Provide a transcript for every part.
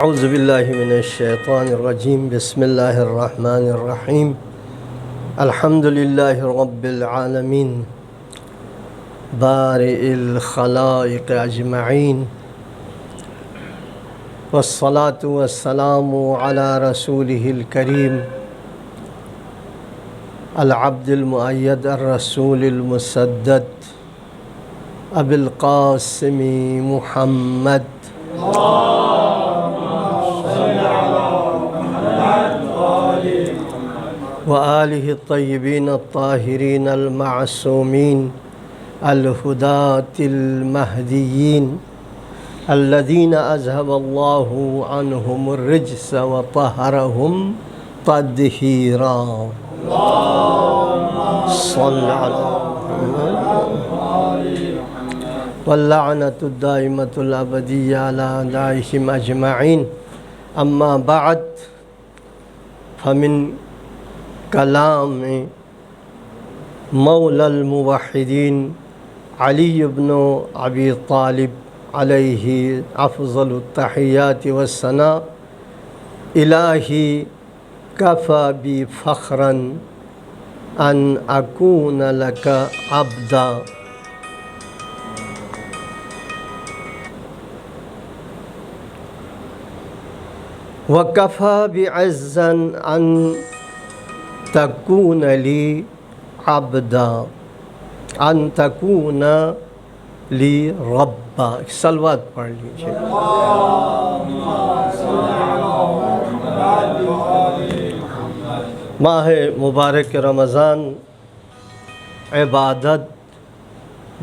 اعوذ باللہ من الشیطان الرجیم بسم اللہ الرحمن الرحیم الحمد للہ رب العالمین بارئ الخلائق اجمعین والصلاة والسلام علی رسولہ الکریم العبد المؤید الرسول المسدد ابی القاسم محمد وآلہ الطیبین الطاہرین المعصومین الہداة المہدیین الذین اذہب اللہ عنہم الرجس وطہرہم تطہیرا صلی واللعنۃ الدائمۃ الابدیہ علی اعدائہم اجمعین اما بعد فمن کلام مولا الموحدین علی بن ابی طالب علیہ افضل التحیات والثناء الہی کفی بی فخرا ان اکون لک عبدا وکفی بعزا ان تکون لی عبدا ان تکون لی ربا. صلوات پڑھ لیجیے. ماہ مبارک رمضان عبادت،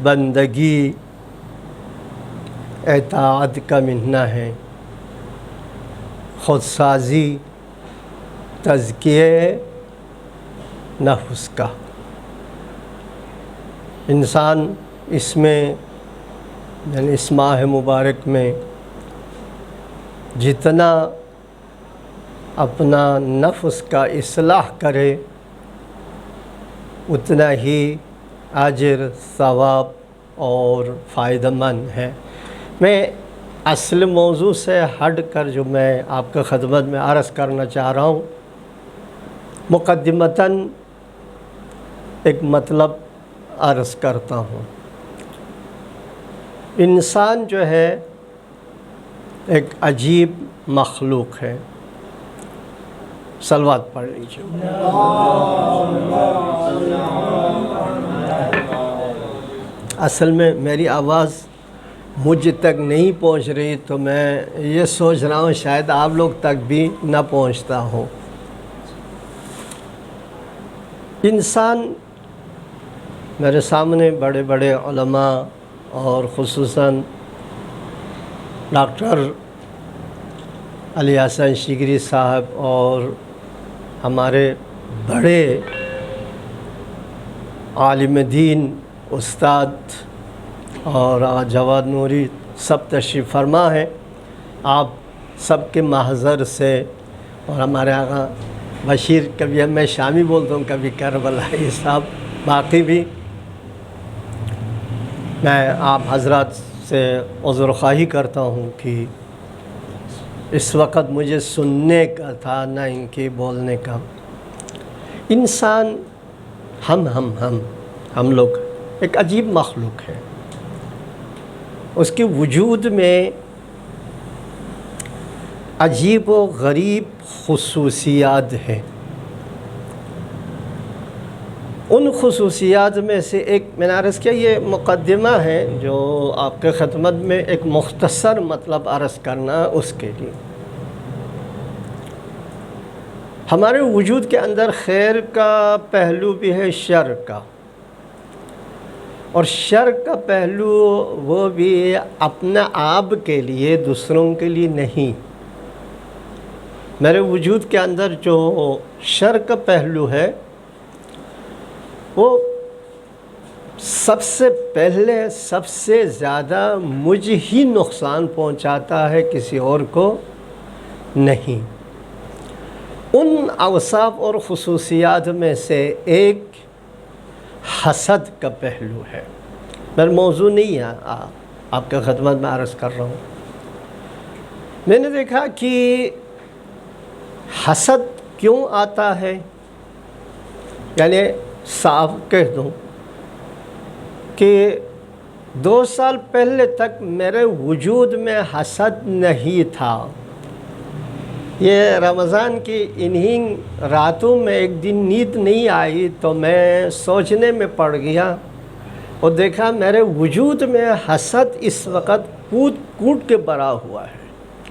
بندگی، اطاعت کا مہینہ ہے. خود سازی، تزکیہ نفس کا. انسان اس میں یعنی اس ماہ مبارک میں جتنا اپنا نفس کا اصلاح کرے اتنا ہی اجر، ثواب اور فائدہ مند ہے. میں اصل موضوع سے ہٹ کر جو میں آپ کے خدمت میں عرض کرنا چاہ رہا ہوں، مقدمتاً ایک مطلب عرض کرتا ہوں. انسان جو ہے ایک عجیب مخلوق ہے. صلوات پڑھ لیجیے. اصل میں میری آواز مجھ تک نہیں پہنچ رہی تو میں یہ سوچ رہا ہوں شاید آپ لوگ تک بھی نہ پہنچتا ہو. انسان، میرے سامنے بڑے بڑے علماء اور خصوصاً ڈاکٹر علی حسن شگری صاحب اور ہمارے بڑے عالم دین استاد اور جواد نوری سب تشریف فرما ہے. آپ سب کے محضر سے، اور ہمارے آقا بشیر، کبھی میں شامی بولتا ہوں کبھی کربلائی صاحب، باقی بھی میں آپ حضرات سے عذر خواہی کرتا ہوں کہ اس وقت مجھے سننے کا تھا نہ ان کے بولنے کا. انسان ہم لوگ ایک عجیب مخلوق ہے. اس کے وجود میں عجیب و غریب خصوصیات ہیں. ان خصوصیات میں سے ایک میں نے عرض کیا، یہ مقدمہ ہے جو آپ کے خدمت میں ایک مختصر مطلب عرض کرنا اس کے لیے. ہمارے وجود کے اندر خیر کا پہلو بھی ہے، شر کا. اور شر کا پہلو وہ بھی اپنے آپ کے لیے، دوسروں کے لیے نہیں. میرے وجود کے اندر جو شر کا پہلو ہے وہ سب سے پہلے سب سے زیادہ مجھ ہی نقصان پہنچاتا ہے، کسی اور کو نہیں. ان اوصاف اور خصوصیات میں سے ایک حسد کا پہلو ہے. میرا موضوع نہیں ہے، آپ کے خدمت میں عرض کر رہا ہوں. میں نے دیکھا کہ حسد کیوں آتا ہے، یعنی صاف کہہ دوں کہ 2 سال پہلے تک میرے وجود میں حسد نہیں تھا۔ یہ رمضان کی انہی راتوں میں ایک دن نیند نہیں آئی تو میں سوچنے میں پڑ گیا اور دیکھا میرے وجود میں حسد اس وقت کود کے بھرا ہوا ہے،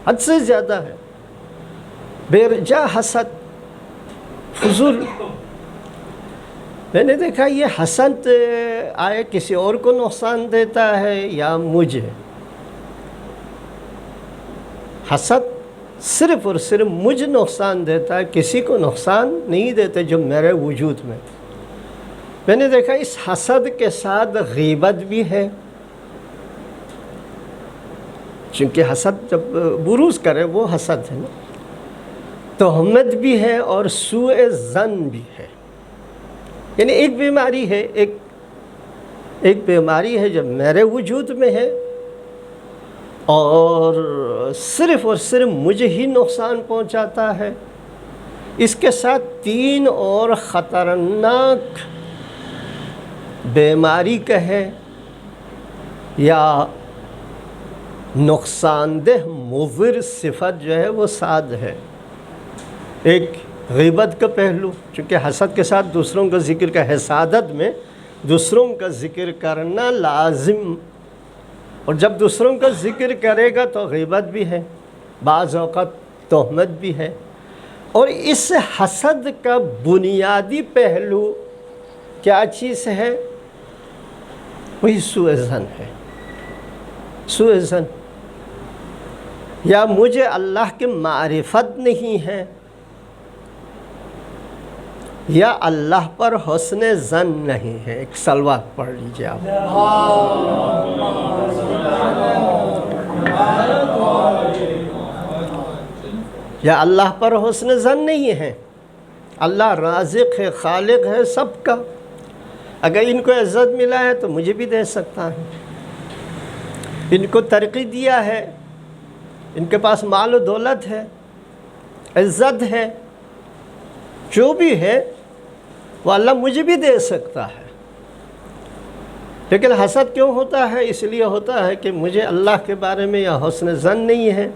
حد سے زیادہ ہے، بے رجا حسد، فضول۔ میں نے دیکھا یہ حسد آئے کسی اور کو نقصان دیتا ہے یا مجھے۔ حسد صرف اور صرف مجھے نقصان دیتا ہے، کسی کو نقصان نہیں دیتے جو میرے وجود میں نے دیکھا اس حسد کے ساتھ غیبت بھی ہے، چونکہ حسد جب بروز کرے وہ حسد ہے نا، تہمت بھی ہے اور سوء ظن بھی ہے، یعنی ایک بیماری ہے، ایک بیماری ہے جو میرے وجود میں ہے اور صرف مجھے ہی نقصان پہنچاتا ہے۔ اس کے ساتھ 3 اور خطرناک بیماری کہے یا نقصان دہ مضر صفت جو ہے وہ ساتھ ہے۔ ایک غیبت کا پہلو، چونکہ حسد کے ساتھ دوسروں کا ذکر کا، حسادت میں دوسروں کا ذکر کرنا لازم، اور جب دوسروں کا ذکر کرے گا تو غیبت بھی ہے، بعض اوقات تہمت بھی ہے، اور اس حسد کا بنیادی پہلو کیا چیز ہے؟ وہی سوء ظن ہے، سوء ظن، یا مجھے اللہ کی معرفت نہیں ہے، یا اللہ پر حسن ظن نہیں ہے۔ ایک صلوات پڑھ لیجئے آپ۔ یا اللہ پر حسن ظن نہیں ہے، اللہ رازق ہے، خالق ہے سب کا، اگر ان کو عزت ملا ہے تو مجھے بھی دے سکتا ہے، ان کو ترقی دیا ہے، ان کے پاس مال و دولت ہے، عزت ہے، جو بھی ہے وہ اللہ مجھے بھی دے سکتا ہے۔ لیکن حسد کیوں ہوتا ہے؟ اس لیے ہوتا ہے کہ مجھے اللہ کے بارے میں یا حسن ظن نہیں ہے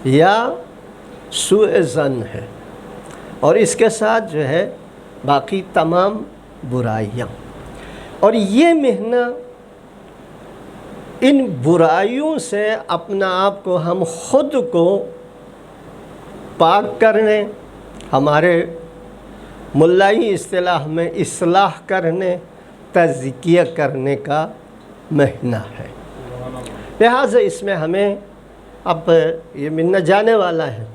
یا سوء ظن ہے، اور اس کے ساتھ جو ہے باقی تمام برائیاں، اور یہ محنہ ان برائیوں سے اپنا آپ کو ہم خود کو پاک کرنے، ہمارے ملائی اصطلاح میں اصلاح کرنے، تزکیہ کرنے کا مہینہ ہے۔ لہٰذا اس میں ہمیں اب یہ مہینہ جانے والا ہے،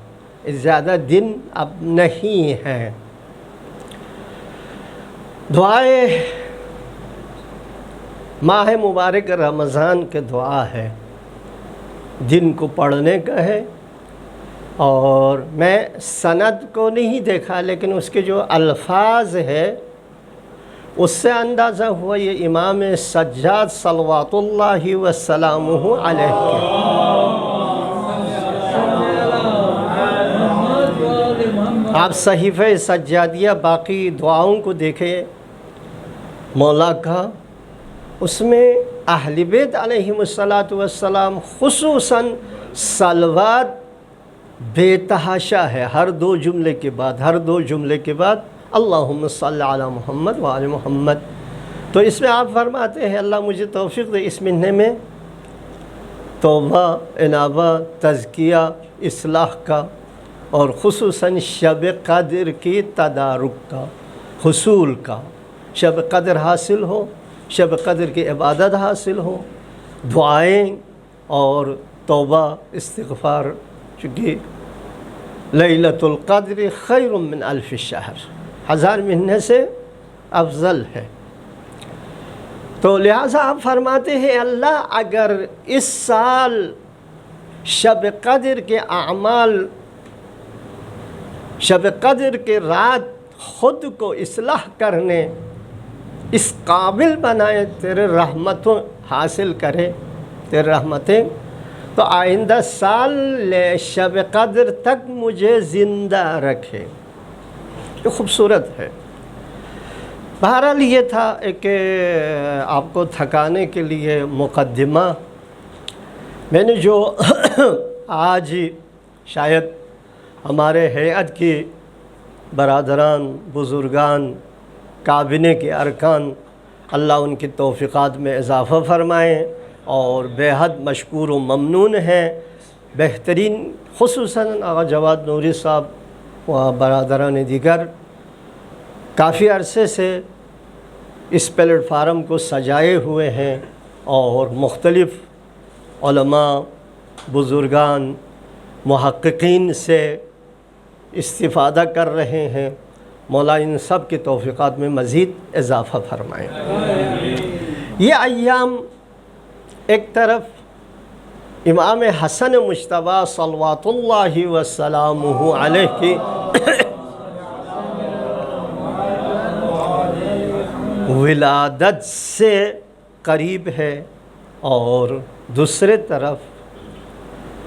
زیادہ دن اب نہیں ہیں۔ دعائیں ماہ مبارک رمضان کے دعا ہے، دن کو پڑھنے کا ہے، اور میں سند کو نہیں دیکھا لیکن اس کے جو الفاظ ہے اس سے اندازہ ہوا یہ امام سجاد صلوات اللہ وسلامہ علیہ کے۔ آپ صحیفہ سجادیہ باقی دعاؤں کو دیکھیں مولا کا، اس میں اہل بیت علیہم السلام خصوصاً صلوات بے تحاشا ہے، ہر 2 جملے کے بعد اللہم صلی علی محمد وعلی محمد۔ تو اس میں آپ فرماتے ہیں اللہ مجھے توفیق دے اس مہینے میں توبہ، انابہ، تزکیہ، اصلاح کا، اور خصوصاً شب قدر کی تدارک کا، حصول کا، شب قدر حاصل ہو، شب قدر کی عبادت حاصل ہو، دعائیں اور توبہ استغفار، چونکہ لیلۃ القدر خیر من الف شہر، 1000 مہینے سے افضل ہے۔ تو لہٰذا آپ فرماتے ہیں اللہ اگر اس سال شب قدر کے اعمال، شب قدر کے رات خود کو اصلاح کرنے اس قابل بنائے، تیرے رحمتوں حاصل کرے، تیرے رحمتیں، تو آئندہ سال شب قدر تک مجھے زندہ رکھے۔ یہ خوبصورت ہے۔ بہرحال یہ تھا کہ آپ کو تھکانے کے لیے مقدمہ۔ میں نے جو آج شاید ہمارے ہیئت کی برادران، بزرگان، کابینہ کے ارکان، اللہ ان کی توفیقات میں اضافہ فرمائیں، اور بے حد مشکور و ممنون ہیں۔ بہترین، خصوصاً آقا جواد نوری صاحب و برادران دیگر کافی عرصے سے اس پلیٹ فارم کو سجائے ہوئے ہیں، اور مختلف علماء، بزرگان، محققین سے استفادہ کر رہے ہیں۔ مولا ان سب کی توفیقات میں مزید اضافہ فرمائیں۔ یہ ایام ایک طرف امام حسن مجتبیٰ صلوات اللہ وسلامہ علیہ کی ولادت سے قریب ہے، اور دوسرے طرف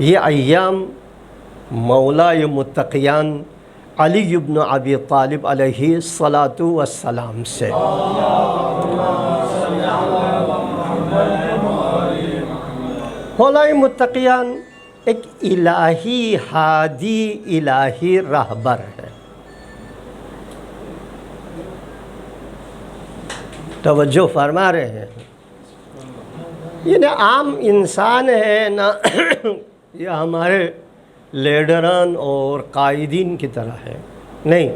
یہ ایام مولائے متقیان علی بن ابی طالب علیہ الصلاۃ والسلام سے۔ مولائے متقیان ایک الہی ہادی، الہی راہبر ہے۔ توجہ فرما رہے ہیں؟ یہ نہ عام انسان ہے، نہ یہ ہمارے لیڈران اور قائدین کی طرح ہے، نہیں،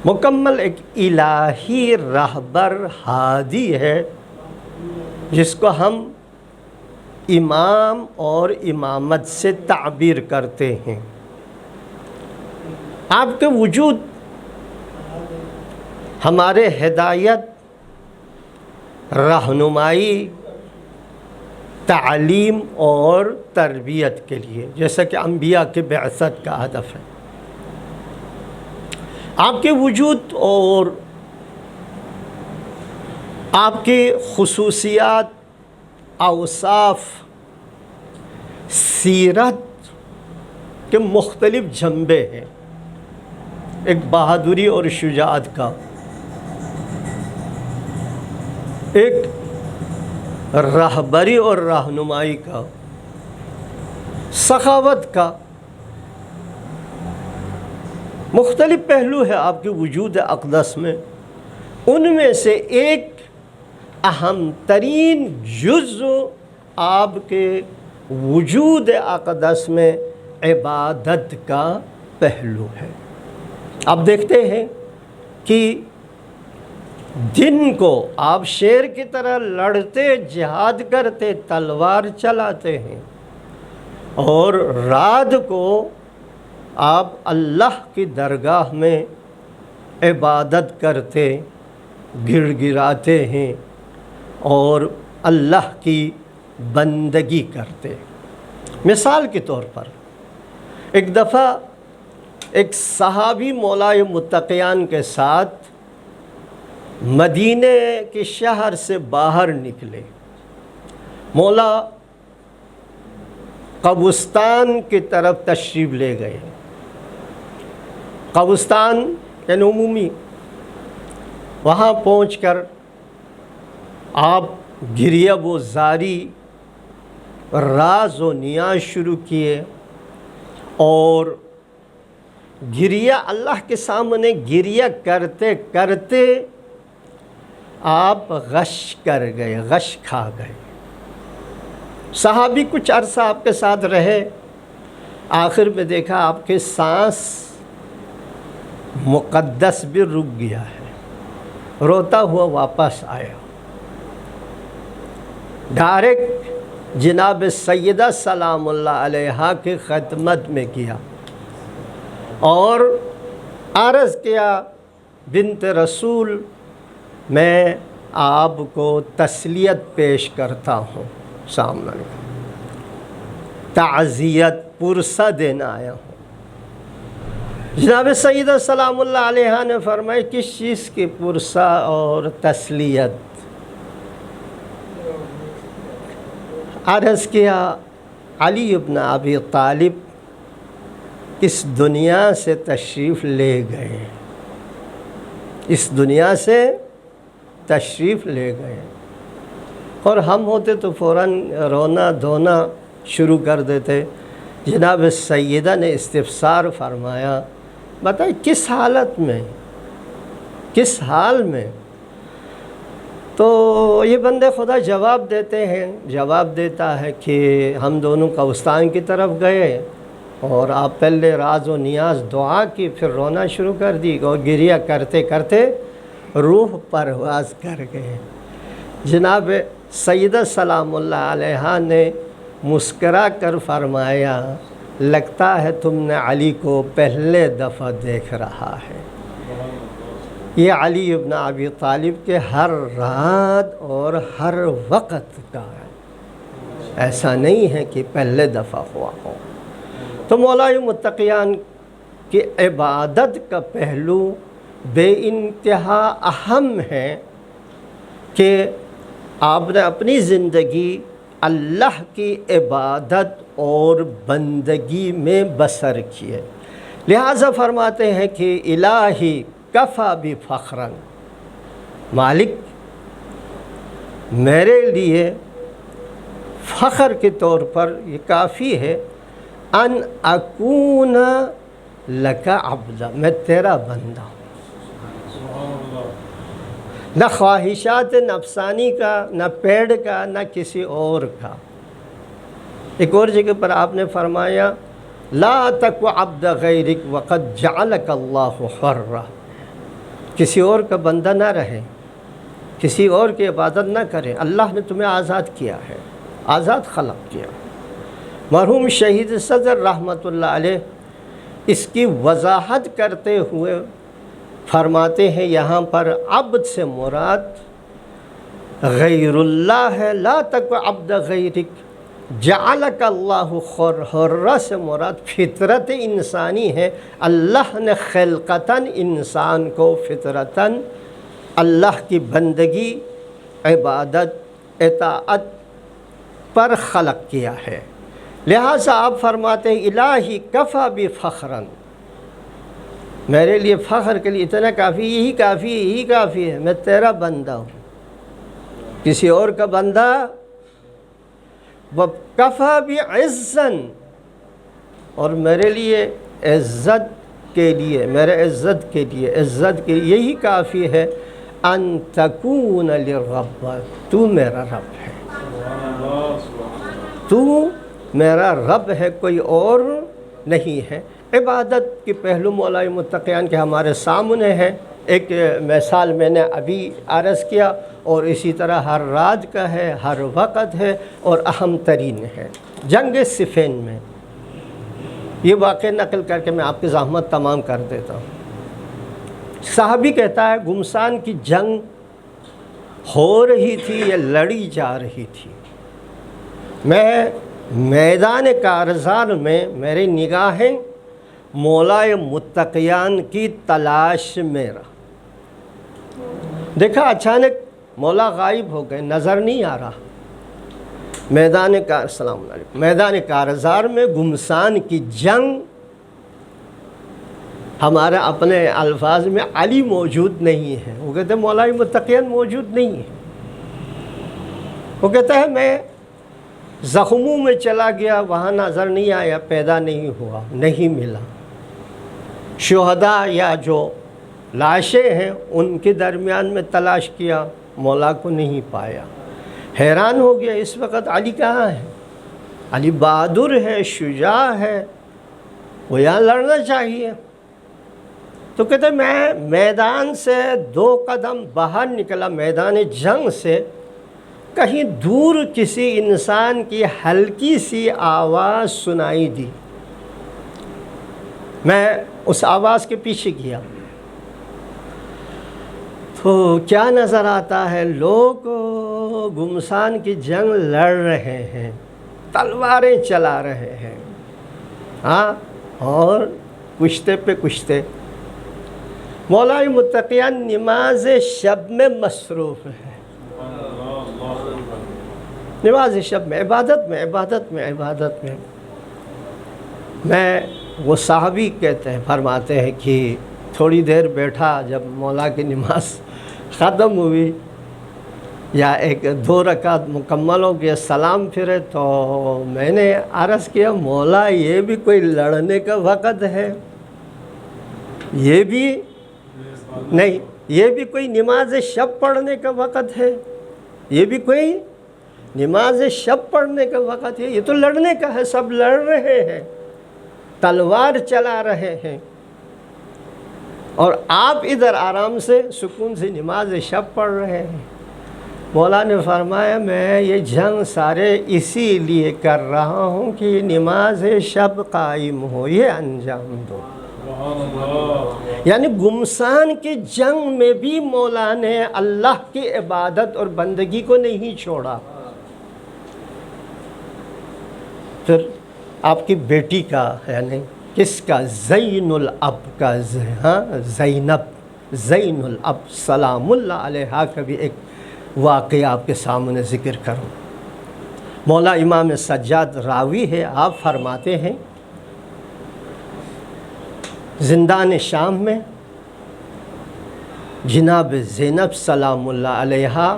مکمل ایک الہی راہبر، ہادی ہے، جس کو ہم امام اور امامت سے تعبیر کرتے ہیں۔ آپ کے وجود ہمارے ہدایت، رہنمائی، تعلیم اور تربیت کے لیے، جیسا کہ انبیاء کے بعثت کا ہدف ہے۔ آپ کے وجود اور آپ کی خصوصیات، اوصاف، سیرت کے مختلف جنبے ہیں، ایک بہادری اور شجاعت کا، ایک رہبری اور رہنمائی کا، سخاوت کا، مختلف پہلو ہے آپ کے وجود اقدس میں۔ ان میں سے ایک اہم ترین جزء آپ کے وجود اقدس میں عبادت کا پہلو ہے۔ آپ دیکھتے ہیں کہ دن کو آپ شیر کی طرح لڑتے، جہاد کرتے، تلوار چلاتے ہیں، اور رات کو آپ اللہ کی درگاہ میں عبادت کرتے، گڑ گڑاتے ہیں، اور اللہ کی بندگی کرتے۔ مثال کے طور پر ایک دفعہ ایک صحابی مولائے متقیان کے ساتھ مدینہ کے شہر سے باہر نکلے، مولا قبرستان کی طرف تشریف لے گئے۔ قبرستان یعنی عمومی، وہاں پہنچ کر آپ گریہ و زاری، راز و نیاز شروع کیے، اور گریہ اللہ کے سامنے گریہ کرتے کرتے آپ غش کر گئے، غش کھا گئے۔ صحابی کچھ عرصہ آپ کے ساتھ رہے، آخر میں دیکھا آپ کے سانس مقدس بھی رک گیا ہے، روتا ہوا واپس آیا، ڈائریکٹ جناب سیدہ سلام اللہ علیہا کی خدمت میں کیا، اور عرض کیا، بنت رسول، میں آپ کو تسلیت پیش کرتا ہوں، سامنے تعزیت پرسہ دینا آیا ہوں۔ جناب سیدہ سلام اللہ علیہا نے فرمایا، کس چیز کی پرسہ اور تسلیت؟ عرض کیا، علی ابن ابی طالب اس دنیا سے تشریف لے گئے، اس دنیا سے تشریف لے گئے، اور ہم ہوتے تو فوراً رونا دھونا شروع کر دیتے۔ جناب سیدہ نے استفسار فرمایا، بتائیں کس حالت میں، کس حال میں؟ تو یہ بندے خدا جواب دیتے ہیں، جواب دیتا ہے کہ ہم دونوں قبرستان کی طرف گئے اور آپ پہلے راز و نیاز دعا کی، پھر رونا شروع کر دی اور گریہ کرتے کرتے روح پرواز کر گئے۔ جناب سیدہ سلام اللہ علیہا نے مسکرا کر فرمایا، لگتا ہے تم نے علی کو پہلے دفعہ دیکھ رہا ہے۔ یہ علی ابن ابی طالب کے ہر رات اور ہر وقت کا ہے، ایسا نہیں ہے کہ پہلے دفعہ ہوا ہو۔ تو مولائے متقیان کی عبادت کا پہلو بے انتہا اہم ہے کہ آپ نے اپنی زندگی اللہ کی عبادت اور بندگی میں بسر کیے۔ لہٰذا فرماتے ہیں کہ الہی کفا بفخرا، مالک میرے لیے فخر کے طور پر یہ کافی ہے، ان اکون لک عبدا، میں تیرا بندہ ہوں، نہ خواہشات نفسانی کا، نہ پیڑ کا، نہ کسی اور کا۔ ایک اور جگہ پر آپ نے فرمایا، لا تک عبد غیرک وقد جعلک اللہ حرا، کسی اور کا بندہ نہ رہے، کسی اور کی عبادت نہ کرے، اللہ نے تمہیں آزاد کیا ہے، آزاد خلق کیا۔ مرحوم شہید صدر رحمۃ اللہ علیہ اس کی وضاحت کرتے ہوئے فرماتے ہیں، یہاں پر عبد سے مراد غیر اللہ ہے، لا تک عبد غیرک، جعلک اللہ حرا سے مراد فطرت انسانی ہے۔ اللہ نے خلقتاً انسان کو فطرتاً اللہ کی بندگی، عبادت، اطاعت پر خلق کیا ہے۔ لہٰذا آپ فرماتے ہیں، الہی کفا بفخرا، میرے لیے فخر کے لیے اتنا کافی، یہی کافی، یہی کافی ہے، میں تیرا بندہ ہوں، کسی اور کا بندہ۔ وَكَفَى بِعِزًّا، اور میرے لیے عزت کے لیے، میرے عزت کے لیے، عزت کے لیے یہی کافی ہے، ان تکون للرب، تو میرا رب ہے، تو میرا رب ہے، کوئی اور نہیں ہے۔ عبادت کے پہلو مولائے متقیان کے ہمارے سامنے ہیں، ایک مثال میں نے ابھی عرض کیا، اور اسی طرح ہر رات کا ہے، ہر وقت ہے، اور اہم ترین ہے جنگ صفین میں۔ یہ واقعہ نقل کر کے میں آپ کی زحمت تمام کر دیتا ہوں۔ صحابی کہتا ہے، گمسان کی جنگ ہو رہی تھی یا لڑی جا رہی تھی، میں میدان کارزار میں، میری نگاہیں مولائے متقیان کی تلاش میں رہا، دیکھا اچانک مولا غائب ہو گئے، نظر نہیں آ رہا۔ السلام علیکم، میدان کارزار میں گمسان کی جنگ، ہمارے اپنے الفاظ میں علی موجود نہیں ہے، وہ کہتے ہیں مولائے متقیان موجود نہیں ہے، وہ کہتا ہے میں زخموں میں چلا گیا، وہاں نظر نہیں آیا، پیدا نہیں ہوا، نہیں ملا۔ شہداء یا جو لاشیں ہیں ان کے درمیان میں تلاش کیا، مولا کو نہیں پایا، حیران ہو گیا، اس وقت علی کہاں ہے؟ علی بہادر ہے، شجاع ہے، وہ یہاں لڑنا چاہیے۔ تو کہتے میں میدان سے 2 قدم باہر نکلا، میدان جنگ سے، کہیں دور کسی انسان کی ہلکی سی آواز سنائی دی، میں اس آواز کے پیچھے گیا تو کیا نظر آتا ہے، لوگ گمسان کی جنگ لڑ رہے ہیں، تلواریں چلا رہے ہیں، ہاں، اور کشتے پہ کشتے۔ مولائے متقیان نماز شب میں مصروف ہے، نماز شب میں، عبادت میں، عبادت میں، عبادت میں وہ صحابی کہتے ہیں، فرماتے ہیں کہ تھوڑی دیر بیٹھا، جب مولا کی نماز ختم ہوئی یا 1-2 رکعت مکمل ہو گیا، سلام پھرے، تو میں نے عرض کیا مولا یہ بھی کوئی لڑنے کا وقت ہے؟ یہ بھی نہیں، یہ بھی کوئی نماز شب پڑھنے کا وقت ہے؟ یہ بھی کوئی نماز شب پڑھنے کا وقت ہے؟ یہ تو لڑنے کا ہے، سب لڑ رہے ہیں، تلوار چلا رہے ہیں، اور آپ ادھر آرام سے سکون سے نماز شب پڑھ رہے ہیں۔ مولا نے فرمایا میں یہ جنگ سارے اسی لیے کر رہا ہوں کہ نماز شب قائم ہو، یہ انجام دو۔ یعنی گمسان کی جنگ میں بھی مولا نے اللہ کی عبادت اور بندگی کو نہیں چھوڑا۔ پھر آپ کی بیٹی کا، یعنی کس کا؟ زین الاب کا، زین الاب سلام اللہ علیہ کا بھی ایک واقعہ آپ کے سامنے ذکر کروں۔ مولا امام سجاد راوی ہے، آپ فرماتے ہیں زندان شام میں جناب زینب سلام اللہ علیہ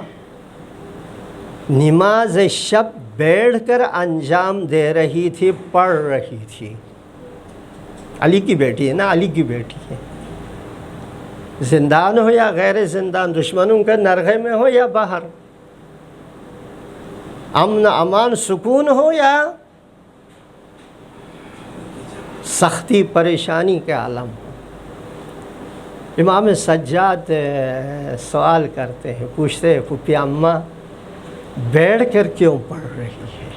نماز شب بیٹھ کر انجام دے رہی تھی، پڑھ رہی تھی۔ علی کی بیٹی ہے نا، علی کی بیٹی ہے، زندان ہو یا غیر زندان، دشمنوں کے نرغے میں ہو یا باہر، امن امان سکون ہو یا سختی پریشانی کے عالم ہو، امام سجاد سوال کرتے ہیں، پوچھتے ہیں پھوپھی اماں بیٹھ کر کیوں پڑھ رہی ہے؟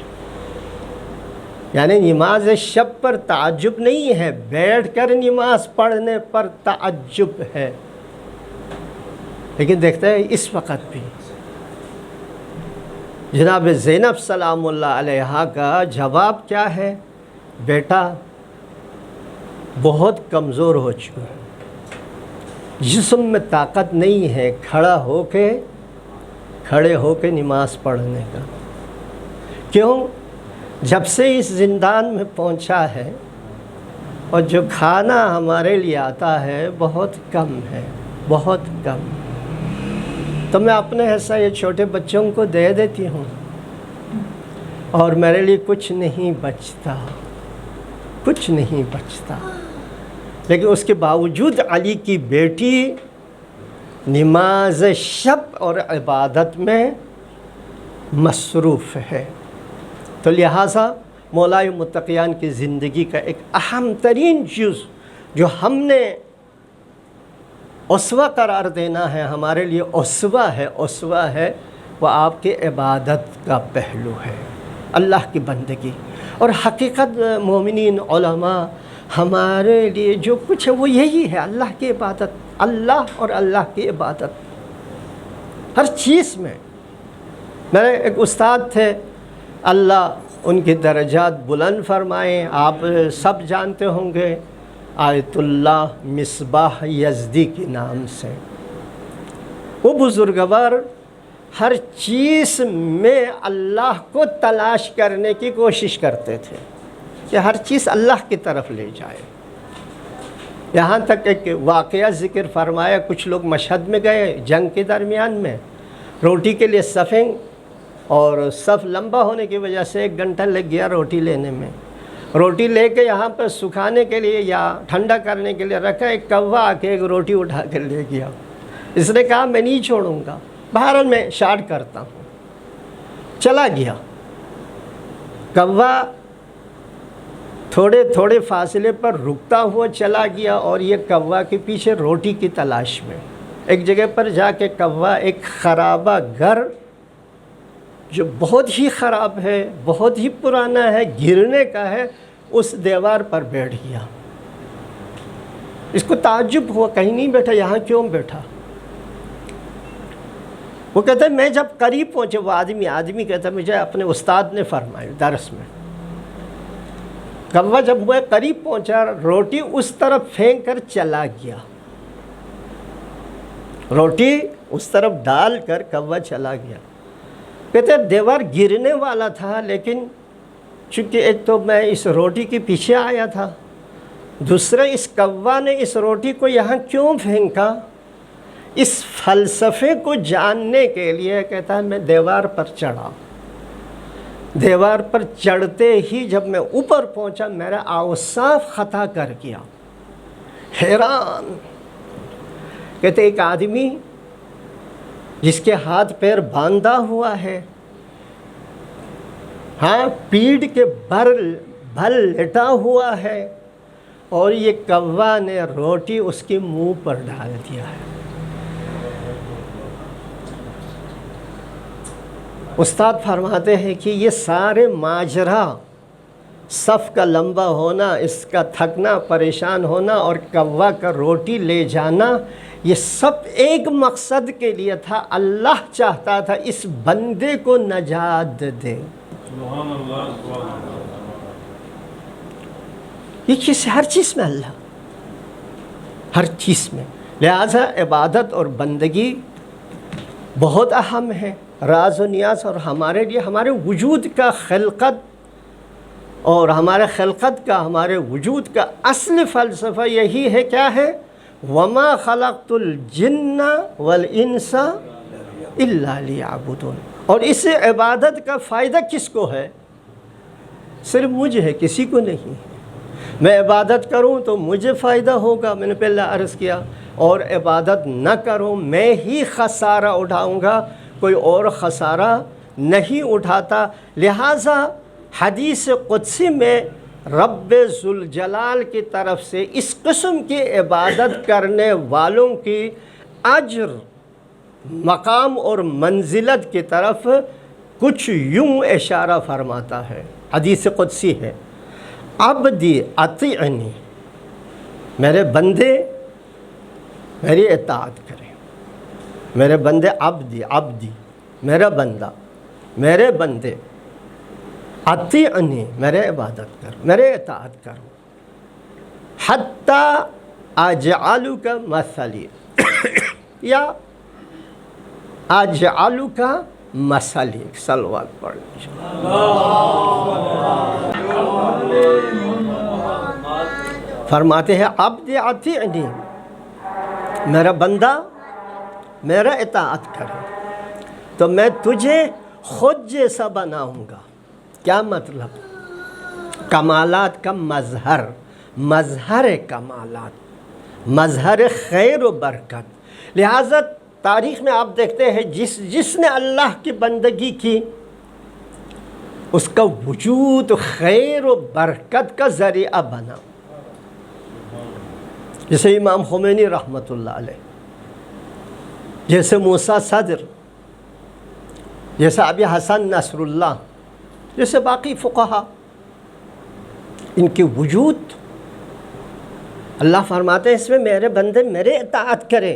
یعنی نماز شب پر تعجب نہیں ہے، بیٹھ کر نماز پڑھنے پر تعجب ہے۔ لیکن دیکھتے ہیں اس وقت بھی جناب زینب سلام اللہ علیہ کا جواب کیا ہے؟ بیٹا بہت کمزور ہو چکا ہے، جسم میں طاقت نہیں ہے کھڑے ہو کے نماز پڑھنے کا۔ کیوں؟ جب سے اس زندان میں پہنچا ہے اور جو کھانا ہمارے لیے آتا ہے بہت کم ہے، بہت کم، تو میں اپنے ایسا یہ چھوٹے بچوں کو دے دیتی ہوں اور میرے لیے کچھ نہیں بچتا، کچھ نہیں بچتا۔ لیکن اس کے باوجود علی کی بیٹی نماز شب اور عبادت میں مصروف ہے۔ تو لہٰذا مولا متقیان کی زندگی کا ایک اہم ترین جز جو ہم نے اسوہ قرار دینا ہے، ہمارے لیے اسوہ ہے، وہ آپ کے عبادت کا پہلو ہے، اللہ کی بندگی۔ اور حقیقت مومنین علماء ہمارے لیے جو کچھ ہے وہ یہی ہے، اللہ کی عبادت، اللہ اور اللہ کی عبادت ہر چیز میں۔ میرے ایک استاد تھے، اللہ ان کی درجات بلند فرمائیں، آپ سب جانتے ہوں گے، آیت اللہ مصباح یزدی کے نام سے۔ وہ بزرگوار ہر چیز میں اللہ کو تلاش کرنے کی کوشش کرتے تھے کہ ہر چیز اللہ کی طرف لے جائے۔ یہاں تک ایک واقعہ ذکر فرمایا، کچھ لوگ مشہد میں گئے جنگ کے درمیان میں، روٹی کے لیے صفیں، اور صف لمبا ہونے کی وجہ سے 1 گھنٹہ لگ گیا روٹی لینے میں۔ روٹی لے کے یہاں پر سکھانے کے لیے یا ٹھنڈا کرنے کے لیے رکھا، ایک کوا آ کے ایک روٹی اٹھا کر لے گیا۔ اس نے کہا میں نہیں چھوڑوں گا، بہرحال میں شارٹ کرتا ہوں، چلا گیا۔ کوا تھوڑے فاصلے پر رکتا ہوا چلا گیا، اور یہ کوا کے پیچھے روٹی کی تلاش میں ایک جگہ پر جا کے کوا ایک خرابہ گھر جو بہت ہی خراب ہے، بہت ہی پرانا ہے، گرنے کا ہے، اس دیوار پر بیٹھ گیا۔ اس کو تعجب ہوا، کہیں نہیں بیٹھا، یہاں کیوں بیٹھا؟ وہ کہتا ہے میں جب قریب پہنچے، وہ آدمی کہتا ہے مجھے اپنے استاد نے فرمایا درس میں، کوا جب میں قریب پہنچا روٹی اس طرف پھینک کر چلا گیا، روٹی اس طرف ڈال کر کوا چلا گیا۔ کہتے دیوار گرنے والا تھا، لیکن چونکہ ایک تو میں اس روٹی کے پیچھے آیا تھا، دوسرا اس کوا نے اس روٹی کو یہاں کیوں پھینکا، اس فلسفے کو جاننے کے لیے کہتا ہے میں دیوار پر چڑھا۔ دیوار پر چڑھتے ہی جب میں اوپر پہنچا میرا اوصاف خطا کر گیا، حیران۔ کہتے ایک آدمی جس کے ہاتھ پیر باندھا ہوا ہے، ہاں پیڑ کے بھل لٹا ہوا ہے، اور یہ کوا نے روٹی اس کے منہ پر ڈال دیا ہے۔ استاد فرماتے ہیں کہ یہ سارے ماجرا، صف کا لمبا ہونا، اس کا تھکنا، پریشان ہونا اور کوا کا روٹی لے جانا، یہ سب ایک مقصد کے لیے تھا۔ اللہ چاہتا تھا اس بندے کو نجات دے۔ یہ چیز ہر چیز میں اللہ، ہر چیز میں، لہذا عبادت اور بندگی بہت اہم ہے۔ راز و نیاز اور ہمارے لیے ہمارے وجود کا خلقت اور ہمارے وجود کا اصل فلسفہ یہی ہے، کیا ہے؟ وَمَا خَلَقْتُ الْجِنَّ وَالْإِنسَ إِلَّا لِيَعْبُدُونَ۔ اور اس عبادت کا فائدہ کس کو ہے؟ صرف مجھے ہے، کسی کو نہیں۔ میں عبادت کروں تو مجھے فائدہ ہوگا، میں نے پہلے عرض کیا، اور عبادت نہ کروں میں ہی خسارہ اٹھاؤں گا، کوئی اور خسارہ نہیں اٹھاتا۔ لہٰذا حدیث قدسی میں رب ذوالجلال کی طرف سے اس قسم کی عبادت کرنے والوں کی اجر، مقام اور منزلت کی طرف کچھ یوں اشارہ فرماتا ہے۔ حدیث قدسی ہے، عبدی اطیعنی، میرے بندے میری اطاعت کریں۔ میرے بندے، عبدی میرا بندہ، میرے بندے، اطیعنی میرے عبادت کر، میرے اطاعت کرو، حتی اجعلک مثلی، یا اجعلک مثلی۔ صلوات پڑھ فرماتے ہیں عبد اطیعنی، میرا بندہ میرا اطاعت کرے تو میں تجھے خود جیسا بناؤں گا۔ کیا مطلب؟ کمالات کا مظہر کمالات، مظہر خیر و برکت۔ لہٰذا تاریخ میں آپ دیکھتے ہیں جس نے اللہ کی بندگی کی، اس کا وجود خیر و برکت کا ذریعہ بنا۔ جیسے امام خمینی رحمۃ اللہ علیہ، جیسے موسیٰ صدر، جیسے ابی حسن نصر اللہ، جیسے باقی فقہا، ان کے وجود اللہ فرماتے ہیں اس میں میرے بندے میرے اطاعت کریں،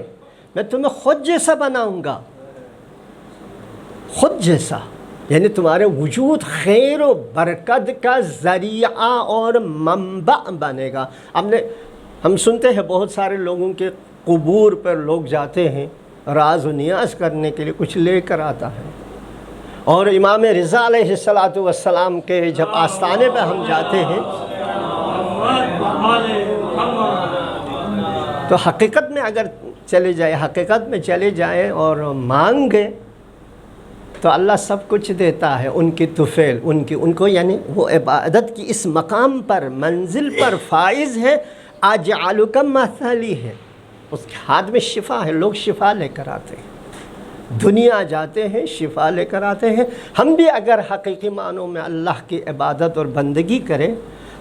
میں تمہیں خود جیسا بناؤں گا۔ خود جیسا یعنی تمہارے وجود خیر و برکت کا ذریعہ اور منبع بنے گا۔ ہم سنتے ہیں بہت سارے لوگوں کے قبور پر لوگ جاتے ہیں راز و نیاز کرنے کے لیے، کچھ لے کر آتا ہے، اور امام رضا علیہ السلام کے جب آستانے پہ ہم جاتے ہیں تو حقیقت میں اگر حقیقت میں چلے جائیں اور مانگیں تو اللہ سب کچھ دیتا ہے۔ ان کی طفیل، ان کو یعنی وہ عبادت کی اس مقام پر، منزل پر فائز ہے۔ اجعلک مثلی ہے، اس کے ہاتھ میں شفا ہے، لوگ شفا لے کر آتے ہیں، دنیا جاتے ہیں شفا لے کر آتے ہیں۔ ہم بھی اگر حقیقی معنوں میں اللہ کی عبادت اور بندگی کریں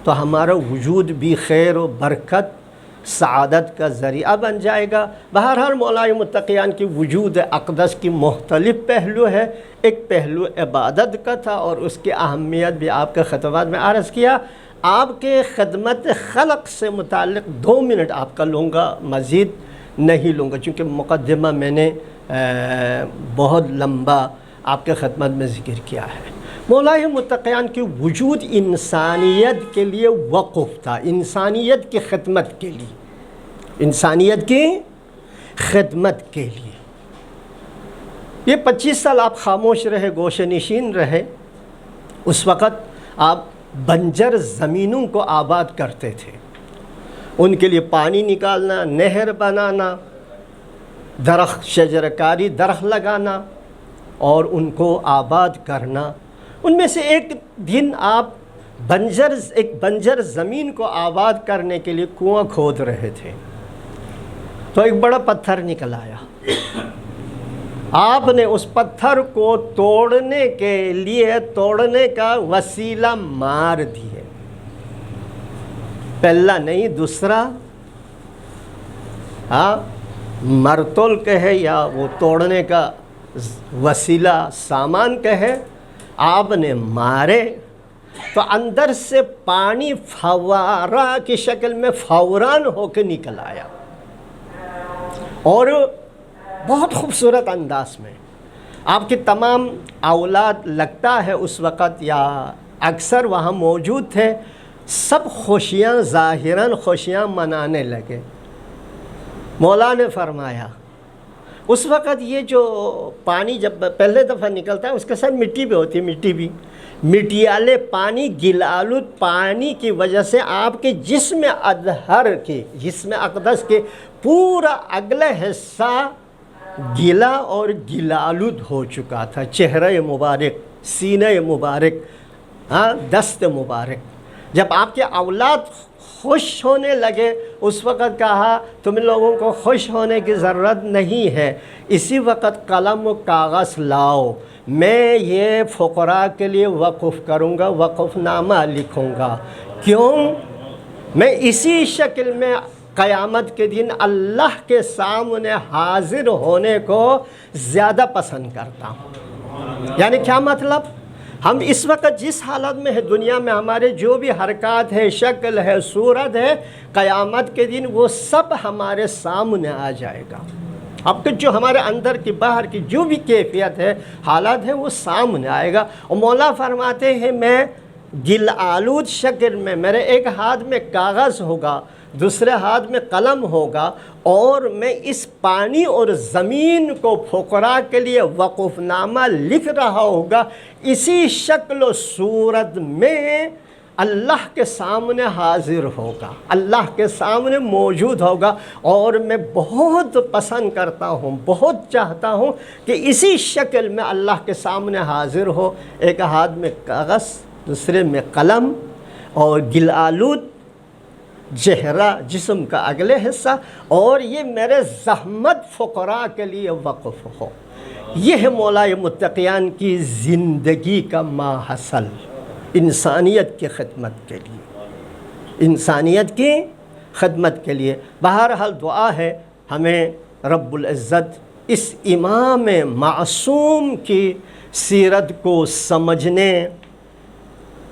تو ہمارا وجود بھی خیر و برکت، سعادت کا ذریعہ بن جائے گا۔ بہرحال مولا متقیان کی وجود اقدس کی مختلف پہلو ہے۔ ایک پہلو عبادت کا تھا اور اس کی اہمیت بھی آپ کے خطبات میں عرض کیا۔ آپ کے خدمت خلق سے متعلق 2 منٹ آپ کا لوں گا، مزید نہیں لوں گا، چونکہ مقدمہ میں نے بہت لمبا آپ کے خدمت میں ذکر کیا ہے۔ مولا متقیان کی وجود انسانیت کے لیے وقف تھا، انسانیت کی خدمت کے لیے، انسانیت کی خدمت کے لیے۔ یہ 25 سال آپ خاموش رہے، گوشے نشین رہے، اس وقت آپ بنجر زمینوں کو آباد کرتے تھے، ان کے لیے پانی نکالنا، نہر بنانا، درخت شجرکاری درخت لگانا اور ان کو آباد کرنا۔ ان میں سے ایک دن آپ ایک بنجر زمین کو آباد کرنے کے لیے کنواں کھود رہے تھے، تو ایک بڑا پتھر نکل آیا۔ آپ نے اس پتھر کو توڑنے کا وسیلہ مار دیے، پہلا نہیں دوسرا، مرتول کہے یا وہ توڑنے کا وسیلہ سامان کہے، آپ نے مارے تو اندر سے پانی فوارہ کی شکل میں فوراً ہو کے نکل آیا، اور بہت خوبصورت انداز میں آپ کی تمام اولاد لگتا ہے اس وقت یا اکثر وہاں موجود تھے، سب خوشیاں ظاہراً خوشیاں منانے لگے۔ مولا نے فرمایا اس وقت یہ جو پانی جب پہلے دفعہ نکلتا ہے اس کے ساتھ مٹی بھی ہوتی ہے، مٹیالے پانی، گلالود پانی کی وجہ سے آپ کے جسم اقدس کے پورا اگلا حصہ گلا اور گلالود ہو چکا تھا، چہرہ مبارک، سینہ مبارک، دست مبارک۔ جب آپ کے اولاد خوش ہونے لگے اس وقت کہا تم لوگوں کو خوش ہونے کی ضرورت نہیں ہے، اسی وقت قلم و کاغذ لاؤ، میں یہ فقراء کے لیے وقف کروں گا، وقف نامہ لکھوں گا۔ کیوں؟ میں اسی شکل میں قیامت کے دن اللہ کے سامنے حاضر ہونے کو زیادہ پسند کرتا ہوں۔ یعنی کیا مطلب؟ ہم اس وقت جس حالت میں ہے دنیا میں، ہمارے جو بھی حرکات ہے، شکل ہے، صورت ہے، قیامت کے دن وہ سب ہمارے سامنے آ جائے گا۔ اب جو ہمارے اندر کی باہر کی جو بھی کیفیت ہے، حالات ہے، وہ سامنے آئے گا۔ اور مولا فرماتے ہیں میں گل آلود شکل میں، میرے ایک ہاتھ میں کاغذ ہوگا، دوسرے ہاتھ میں قلم ہوگا، اور میں اس پانی اور زمین کو فقراء کے لیے وقف نامہ لکھ رہا ہوگا، اسی شکل و صورت میں اللہ کے سامنے حاضر ہوگا، اللہ کے سامنے موجود ہوگا۔ اور میں بہت پسند کرتا ہوں، بہت چاہتا ہوں کہ اسی شکل میں اللہ کے سامنے حاضر ہو، ایک ہاتھ میں کاغذ، دوسرے میں قلم، اور گل آلود چہرہ، جسم کا اگلے حصہ، اور یہ میرے زحمت فقراء کے لیے وقف ہو۔ یہ ہے مولا متقیان کی زندگی کا ماحصل، انسانیت کی خدمت کے لیے، انسانیت کی خدمت کے لیے۔ بہرحال دعا ہے ہمیں رب العزت اس امام معصوم کی سیرت کو سمجھنے،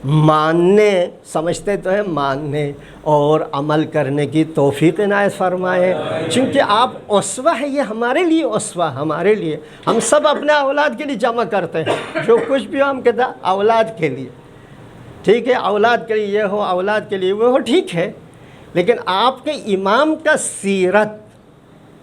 ماننے، سمجھتے تو ہیں، ماننے اور عمل کرنے کی توفیق عنایت فرمائے، چونکہ آپ اسوہ ہے، یہ ہمارے لیے اسوہ، ہمارے لیے، ہم سب اپنے اولاد کے لیے جمع کرتے ہیں، جو کچھ بھی ہم کہتے ہیں اولاد کے لیے، ٹھیک ہے، اولاد کے لیے یہ ہو، اولاد کے لیے وہ ہو، ٹھیک ہے، لیکن آپ کے امام کا سیرت،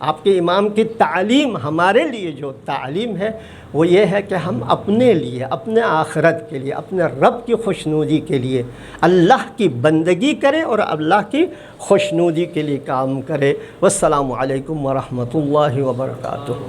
آپ کے امام کی تعلیم، ہمارے لیے جو تعلیم ہے وہ یہ ہے کہ ہم اپنے لیے، اپنے آخرت کے لیے، اپنے رب کی خوشنودی کے لیے اللہ کی بندگی کریں اور اللہ کی خوشنودی کے لیے کام کریں۔ والسلام علیکم ورحمۃ اللہ وبرکاتہ۔